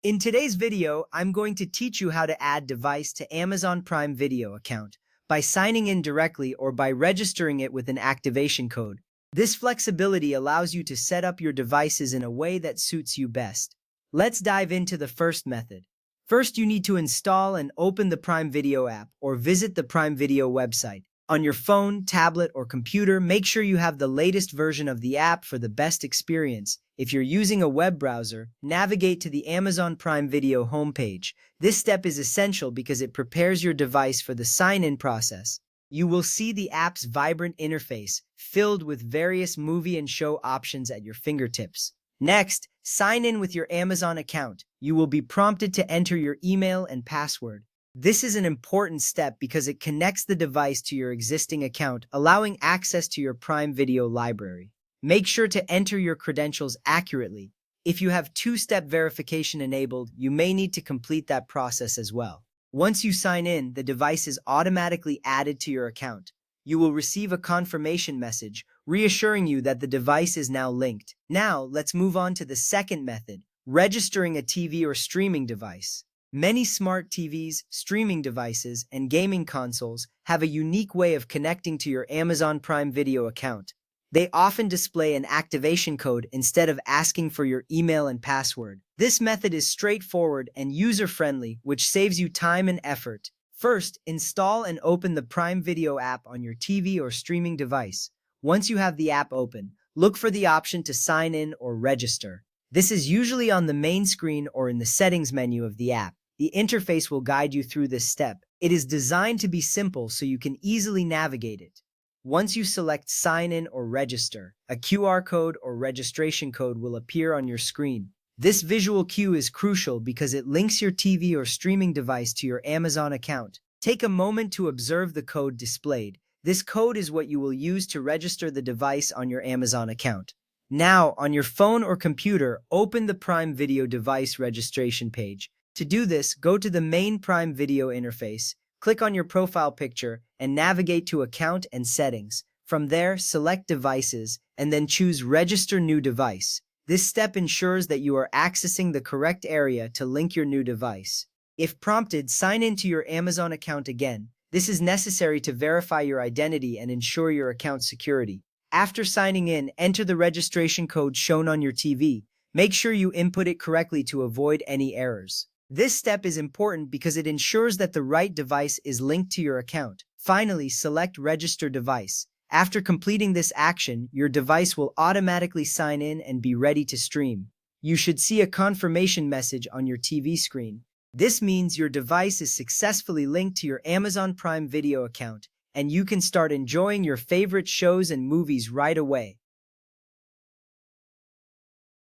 In today's video, I'm going to teach you how to add device to Amazon Prime Video account by signing in directly or by registering it with an activation code. This flexibility allows you to set up your devices in a way that suits you best. Let's dive into the first method. First, you need to install and open the Prime Video app or visit the Prime Video website. On your phone, tablet, or computer, make sure you have the latest version of the app for the best experience. If you're using a web browser, navigate to the Amazon Prime Video homepage. This step is essential because it prepares your device for the sign-in process. You will see the app's vibrant interface, filled with various movie and show options at your fingertips. Next, sign in with your Amazon account. You will be prompted to enter your email and password. This is an important step because it connects the device to your existing account, allowing access to your Prime Video library. Make sure to enter your credentials accurately. If you have two-step verification enabled, you may need to complete that process as well. Once you sign in, the device is automatically added to your account. You will receive a confirmation message reassuring you that the device is now linked. Now, let's move on to the second method, registering a TV or streaming device. Many smart TVs, streaming devices, and gaming consoles have a unique way of connecting to your Amazon Prime Video account. They often display an activation code instead of asking for your email and password. This method is straightforward and user-friendly, which saves you time and effort. First, install and open the Prime Video app on your TV or streaming device. Once you have the app open, look for the option to sign in or register. This is usually on the main screen or in the settings menu of the app. The interface will guide you through this step. It is designed to be simple so you can easily navigate it. Once you select Sign In or Register, a QR code or registration code will appear on your screen. This visual cue is crucial because it links your TV or streaming device to your Amazon account. Take a moment to observe the code displayed. This code is what you will use to register the device on your Amazon account. Now, on your phone or computer, open the Prime Video device registration page. To do this, go to the main Prime Video interface, click on your profile picture, and navigate to Account and Settings. From there, select Devices, and then choose Register New Device. This step ensures that you are accessing the correct area to link your new device. If prompted, sign into your Amazon account again. This is necessary to verify your identity and ensure your account security. After signing in, enter the registration code shown on your TV. Make sure you input it correctly to avoid any errors. This step is important because it ensures that the right device is linked to your account. Finally, select Register Device. After completing this action, your device will automatically sign in and be ready to stream. You should see a confirmation message on your TV screen. This means your device is successfully linked to your Amazon Prime Video account, and you can start enjoying your favorite shows and movies right away.